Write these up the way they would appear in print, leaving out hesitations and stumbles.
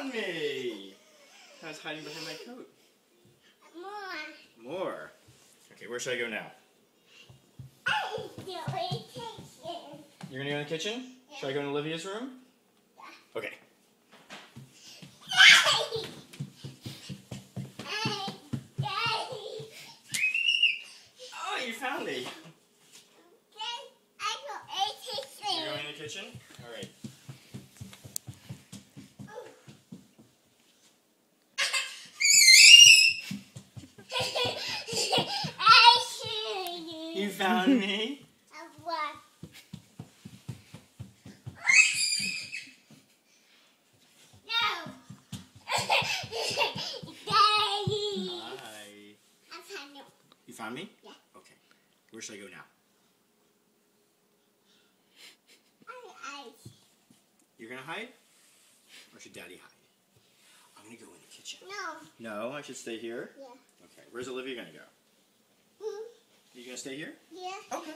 found me! I was hiding behind my coat. More. Okay, where should I go now? You're gonna go in the kitchen? Yeah. Should I go in Olivia's room? Yeah. Okay. Oh, you found me. You're going in the kitchen? Alright. You found me? No. Hi. I found you. You found me? Yeah. Okay. Where should I go now? You're gonna hide? Or should Daddy hide? I'm gonna go in the kitchen. No. No, I should stay here? Yeah. Okay. Where's Olivia gonna go? You gonna stay here? Yeah. Okay.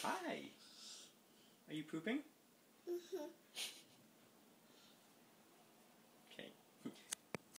Hi. Are you pooping? Mm-hmm.